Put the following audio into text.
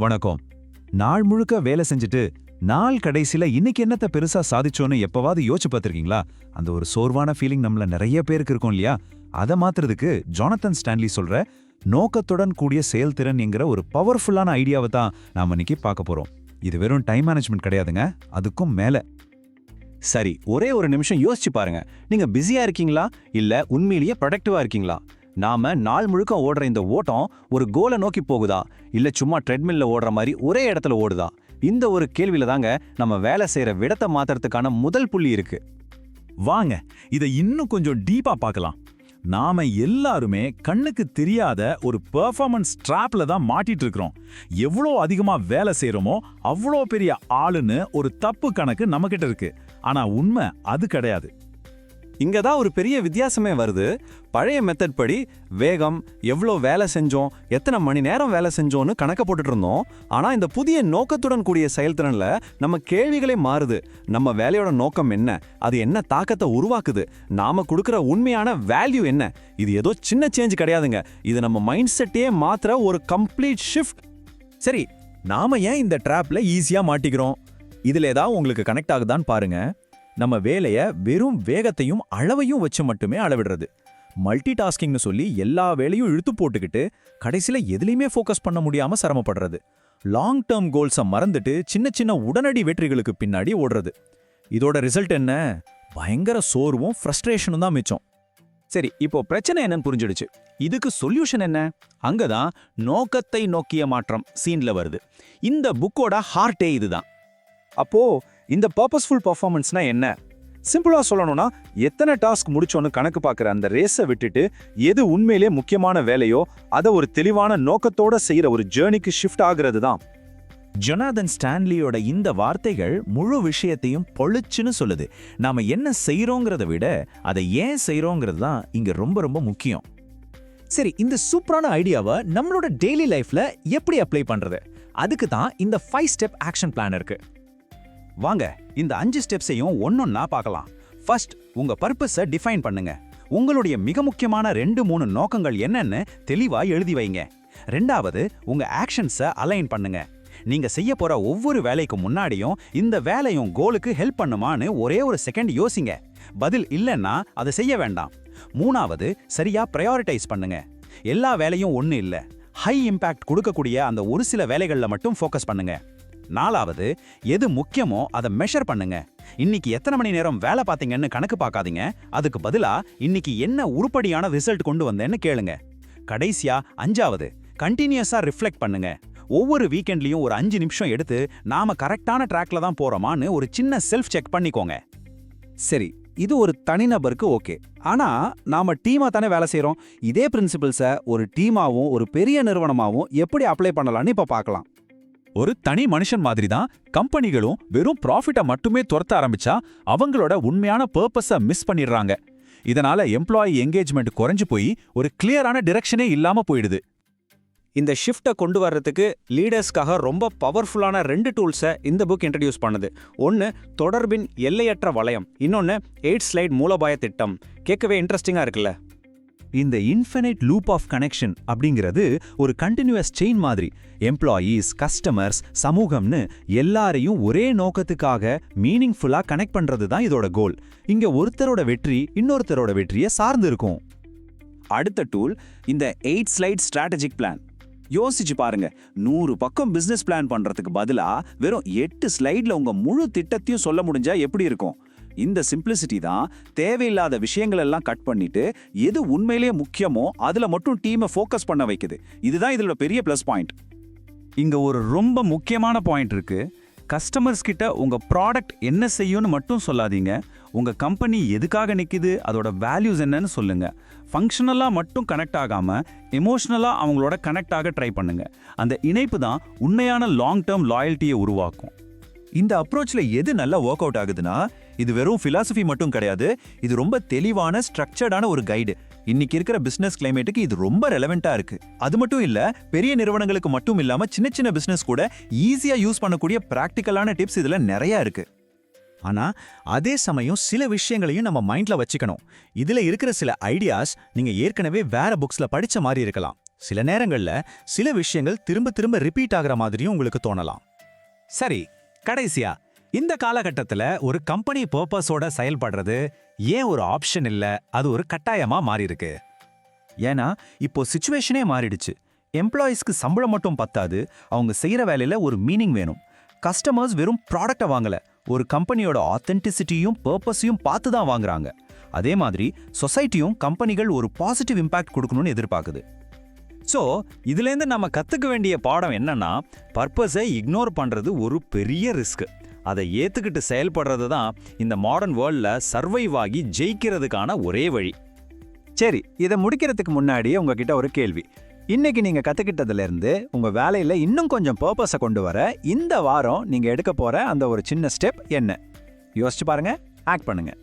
வணக்கம். நாள் முழுக்க வேலை செஞ்சுட்டு நாள் கடைசில இன்னைக்கு என்னத்த பெருசா சாதிச்சோன்னு எப்பவாவது யோசிச்சு பார்த்திருக்கீங்களா? அந்த ஒரு சோர்வான ஃபீலிங் நம்மள நிறைய பேருக்கு இருக்கும் இல்லையா? அதை மாத்துறதுக்கு ஜானத்தன் ஸ்டான்லி சொல்ற நோக்கத்துடன் கூடிய செயல்திறன் என்கிற ஒரு பவர்ஃபுல்லான ஐடியாவை தான் நாம இன்னைக்கு பார்க்க போறோம். இது வெறும் டைம் மேனேஜ்மெண்ட் கிடையாதுங்க, அதுக்கும் மேல. சரி, ஒரே ஒரு நிமிஷம் யோசிச்சு பாருங்க. நீங்க பிஸியா இருக்கீங்களா இல்ல உண்மையிலேயே ப்ரொடக்டிவா இருக்கீங்களா? நாம நாள் முழுக்க ஓடுற இந்த ஓட்டம் ஒரு கோலை நோக்கி போகுதா இல்ல சும்மா ட்ரெட்மில்ல ஓடுற மாதிரி ஒரே இடத்துல ஓடுதா? இந்த ஒரு கேள்வியில தாங்க நம்ம வேலை செய்யற விடத்தை மாத்துறதுக்கான முதல் புள்ளி இருக்கு. வாங்க இதை இன்னும் கொஞ்சம் டீப்பா பார்க்கலாம். நாம எல்லாருமே கண்ணுக்கு தெரியாத ஒரு பெர்ஃபார்மன்ஸ் ட்ராப்ல தான் மாட்டிட்டு இருக்கிறோம். எவ்வளோ அதிகமா வேலை செய்யறோமோ அவ்வளோ பெரிய ஆளுன்னு ஒரு தப்பு கணக்கு நம்மகிட்ட இருக்கு. ஆனா உண்மை அது கிடையாது. இங்க தான் ஒரு பெரிய வித்தியாசமே வருது. பழைய மெத்தட் படி வேகம், எவ்வளோ வேலை செஞ்சோம், எத்தனை மணி நேரம் வேலை செஞ்சோன்னு கணக்க போட்டுட்டு இருந்தோம். ஆனா இந்த புதிய நோக்கத்துடன் கூடிய செயல்திறன்ல நம்ம கேள்விகளே மாறுது. நம்ம வேலையோட நோக்கம் என்ன, அது என்ன தாக்கத்தை உருவாக்குது, நாம கொடுக்குற உண்மையான வேல்யூ என்ன? இது ஏதோ சின்ன சேஞ்ச் கிடையாதுங்க, இது நம்ம மைண்ட் செட்டையே மாத்திர ஒரு கம்ப்ளீட் ஷிஃப்ட். சரி, நாம ஏன் இந்த ட்ராப்ல ஈஸியா மாட்டிக்கிறோம்? இதுல ஏதாவது உங்களுக்கு கனெக்ட் ஆகுதான்னு பாருங்க. நம்ம வேலைய வெறும் வேகத்தையும் அளவையும் வச்சு மட்டுமே அளவிடுறது. மல்டி டாஸ்கிங்னு சொல்லி எல்லா வேலையும் இழுத்து போட்டுக்கிட்டு கடைசியில எதுலையுமே ஃபோக்கஸ் பண்ண முடியாம சிரமப்படுறது. லாங் டேர்ம் கோல்ஸை மறந்துட்டு சின்ன சின்ன உடனடி வெற்றிகளுக்கு பின்னாடி ஓடுறது. இதோட ரிசல்ட் என்ன? பயங்கர சோர்வும் ஃப்ரஸ்ட்ரேஷனும் தான் மிச்சம். சரி, இப்போ பிரச்சனை என்னன்னு புரிஞ்சிடுச்சு. இதுக்கு சொல்யூஷன் என்ன? அங்கதான் நோக்கத்தை நோக்கிய மாற்றம் சீன்ல வருது. இந்த புக்கோட ஹார்ட்டே இதுதான். அப்போ இந்த பர்பஸ்ஃபுல் பர்ஃபார்மன்ஸ்னா என்ன? சிம்பிளா சொல்லணும்னா, எத்தனை டாஸ்க் முடிச்சோன்னு கணக்கு பார்க்குற அந்த ரேஸை விட்டுட்டு எது உண்மையிலே முக்கியமான வேலையோ அதை ஒரு தெளிவான நோக்கத்தோட செய்யற ஒரு ஜேர்னிக்கு ஷிஃப்ட் ஆகுறது தான். ஜொனாதன் ஸ்டான்லியோட இந்த வார்த்தைகள் முழு விஷயத்தையும் பொழிச்சுன்னு சொல்லுது. நாம என்ன செய்யறோங்கிறத விட அதை ஏன் செய்யறோங்கிறது தான் இங்க ரொம்ப ரொம்ப முக்கியம். சரி, இந்த சூப்பரான ஐடியாவை நம்மளோட டெய்லி லைஃப்ல எப்படி அப்ளை பண்றது? அதுக்கு தான் இந்த 5 ஸ்டெப் ஆக்ஷன் பிளான் இருக்கு. வாங்க இந்த 5 ஸ்டெப்ஸையும் ஒன்னொன்னா பார்க்கலாம். ஃபர்ஸ்ட், உங்க பர்பஸை டிஃபைன் பண்ணுங்க. உங்களுடைய மிக முக்கியமான 2-3 நோக்கங்கள் என்னன்னு தெளிவா எழுதி வைங்க. ரெண்டாவது, உங்க ஆக்ஷன்ஸை அலைன் பண்ணுங்க. நீங்க செய்ய போற ஒவ்வொரு வேலைக்கு முன்னாடியும் இந்த வேலையும் கோலுக்கு ஹெல்ப் பண்ணுமான்னு ஒரே ஒரு செகண்ட் யோசிங்க. பதில் இல்லைன்னா அதை செய்ய வேண்டாம். மூணாவது, சரியா ப்ரையாரிட்டைஸ் பண்ணுங்க. எல்லா வேலையும் ஒண்ணு இல்ல, ஹை இம்பாக்ட் கொடுக்கக்கூடிய அந்த ஒரு சில வேலைகள்ல மட்டும் ஃபோக்கஸ் பண்ணுங்க. நாலாவது, எது முக்கியமோ அதை மெஷர் பண்ணுங்க. இன்னைக்கு எத்தனை மணி நேரம் வேலை பார்த்தீங்கன்னு கணக்கு பார்க்காதீங்க, அதுக்கு பதிலா இன்னைக்கு என்ன உருப்படியான ரிசல்ட் கொண்டு வந்தேன்னு கேளுங்க. கடைசியா 5வது, கண்டினியூஸா ரிஃப்ளெக்ட் பண்ணுங்க. ஒவ்வொரு வீக்கெண்ட்லயும் ஒரு 5 நிமிஷம் எடுத்து நாம கரெக்டான ட்ராக்ல தான் போறோமான்னு ஒரு சின்ன செல்ஃப் செக் பண்ணிக்கோங்க. சரி, இது ஒரு தனிநபருக்கு ஓகே. ஆனா நாம டீமா தானே வேலை செய்றோம். இதே பிரின்சிபிள்ஸை ஒரு டீமாவும் ஒரு பெரிய நிறுவனமாவும் எப்படி அப்ளை பண்ணலாம்னு இப்ப பார்க்கலாம். ஒரு தனி மனுஷன் மாதிரி தான் கம்பெனிகளும் வெறும் ப்ராஃபிட்டை மட்டுமே துரத்த ஆரம்பிச்சா அவங்களோட உண்மையான பர்பஸை மிஸ் பண்ணிடுறாங்க. இதனால எம்ப்ளாயி என்கேஜ்மெண்ட் குறைஞ்சு போய் ஒரு கிளியரான டிரெக்ஷனே இல்லாம போயிடுது. இந்த ஷிஃப்ட்டை கொண்டு வர்றதுக்கு லீடர்ஸ்க்காக ரொம்ப பவர்ஃபுல்லான 2 டூல்ஸை இந்த புக் இன்ட்ரடியூஸ் பண்ணுது. ஒன்று தொடர்பின் எல்லையற்ற வளையம், இன்னொன்று 8 ஸ்லைட் மூலோபாய திட்டம். கேட்கவே இன்ட்ரெஸ்டிங்காக இருக்குல்ல? இந்த இன்ஃபினைட் லூப் ஆஃப் கனெக்ஷன் அப்படிங்கிறது ஒரு கண்டினியூஸ் செயின் மாதிரி. எம்ப்ளாயீஸ், கஸ்டமர்ஸ், சமூகம்னு எல்லாரையும் ஒரே நோக்கத்துக்காக மீனிங்ஃபுல்லா கனெக்ட் பண்றது தான் இதோட கோல். இங்க ஒருத்தரோட வெற்றி இன்னொருத்தரோட வெற்றியை சார்ந்து இருக்கும். அடுத்த டூல் இந்த 8 ஸ்லைட் ஸ்ட்ராட்டஜிக் பிளான். யோசிச்சு பாருங்க, 100 பக்கம் பிசினஸ் பிளான் பண்றதுக்கு பதிலா வெறும் 8 ஸ்லைட்ல உங்க முழு திட்டத்தையும் சொல்ல முடிஞ்சா எப்படி இருக்கும்? இந்த சிம்பிளிசிட்டி தான் தேவையில்லாத விஷயங்கள் எல்லாம் கட் பண்ணிட்டு எது உண்மையிலேயே முக்கியமோ அதுல மட்டும் டீமை ஃபோக்கஸ் பண்ண வைக்குது. இதுதான் இதோட பெரிய ப்ளஸ் பாயிண்ட். இங்க ஒரு ரொம்ப முக்கியமான பாயிண்ட் இருக்கு. கஸ்டமர்ஸ் கிட்ட உங்க ப்ராடக்ட் என்ன செய்யும்னு மட்டும் சொல்லாதீங்க. உங்க கம்பெனி எதுக்காக நிக்குது, அதோட வேல்யூஸ் என்னன்னு சொல்லுங்க. ஃபங்க்ஷனலா மட்டும் கனெக்ட் ஆகாம எமோஷனலா அவங்களோட கனெக்ட் ஆக ட்ரை பண்ணுங்க. அந்த இணைப்பு தான் உண்மையான லாங் டேர்ம் லாயல்ட்டியை உருவாக்கும். இந்த அப்ரோச்ல எது நல்லா ஒர்க் அவுட் ஆகுதுன்னா, இது வெறும் ஃபிலாசபி மட்டும் கிடையாது, இது ரொம்ப தெளிவான ஸ்ட்ரக்சர்டான ஒரு கைடு. இன்னைக்கு இருக்கிற பிசினஸ் கிளைமேட்டுக்கு இது ரொம்ப ரெலவெண்டா இருக்கு. அது மட்டும் இல்ல, பெரிய நிறுவனங்களுக்கு மட்டும் இல்லாம சின்ன சின்ன பிசினஸ் கூட ஈஸியா யூஸ் பண்ணக்கூடிய பிராக்டிக்கலான டிப்ஸ் இதுல நிறைய இருக்கு. ஆனா அதே சமயம் சில விஷயங்களையும் நம்ம மைண்ட்ல வச்சுக்கணும். இதுல இருக்கிற சில ஐடியாஸ் நீங்க ஏற்கனவே வேற புக்ஸ்ல படிச்ச மாதிரி இருக்கலாம். சில நேரங்கள்ல சில விஷயங்கள் திரும்ப திரும்ப ரிப்பீட் ஆகுற மாதிரியும் உங்களுக்கு தோணலாம். சரி, கடைசியா இந்த காலகட்டத்துல ஒரு கம்பெனி பர்பஸோட செயல்படுறது ஏன் ஒரு ஆப்ஷன் இல்ல, அது ஒரு கட்டாயமா மாறி இருக்கு? ஏன்னா இப்போ சிச்சுவேஷனே மாறிடுச்சு. எம்ப்ளாயீஸ்க்கு சம்பளம் மட்டும் பத்தாது, அவங்க செய்யற வேலையில ஒரு மீனிங் வேணும். கஸ்டமர்ஸ் வெறும் ப்ராடக்டை வாங்கல, ஒரு கம்பெனியோட ஆத்தென்டிசிட்டியும் பர்பஸையும் பார்த்து தான் வாங்குறாங்க. அதே மாதிரி சொசைட்டியும் கம்பெனிகள் ஒரு பாசிட்டிவ் இம்பாக்ட் கொடுக்கணும்னு எதிர்பார்க்குது. ஸோ இதுலேருந்து நம்ம கற்றுக்க வேண்டிய பாடம் என்னன்னா, பர்பஸை இக்னோர் பண்ணுறது ஒரு பெரிய ரிஸ்க். அதை ஏற்றுக்கிட்டு செயல்படுறது தான் இந்த மாடர்ன் வேர்ல்டில் சர்வைவ் ஆகி ஜெயிக்கிறதுக்கான ஒரே வழி. சரி, இதை முடிக்கிறதுக்கு முன்னாடி உங்ககிட்ட ஒரு கேள்வி. இன்னைக்கு நீங்க கத்துக்கிட்டதுல இருந்து உங்க வேலையில இன்னும் கொஞ்சம் பர்பஸை கொண்டு வர இந்த வாரம் நீங்க எடுக்க போற அந்த ஒரு சின்ன ஸ்டெப் என்ன? யோசிச்சு பாருங்க, ஆக்ட் பண்ணுங்க.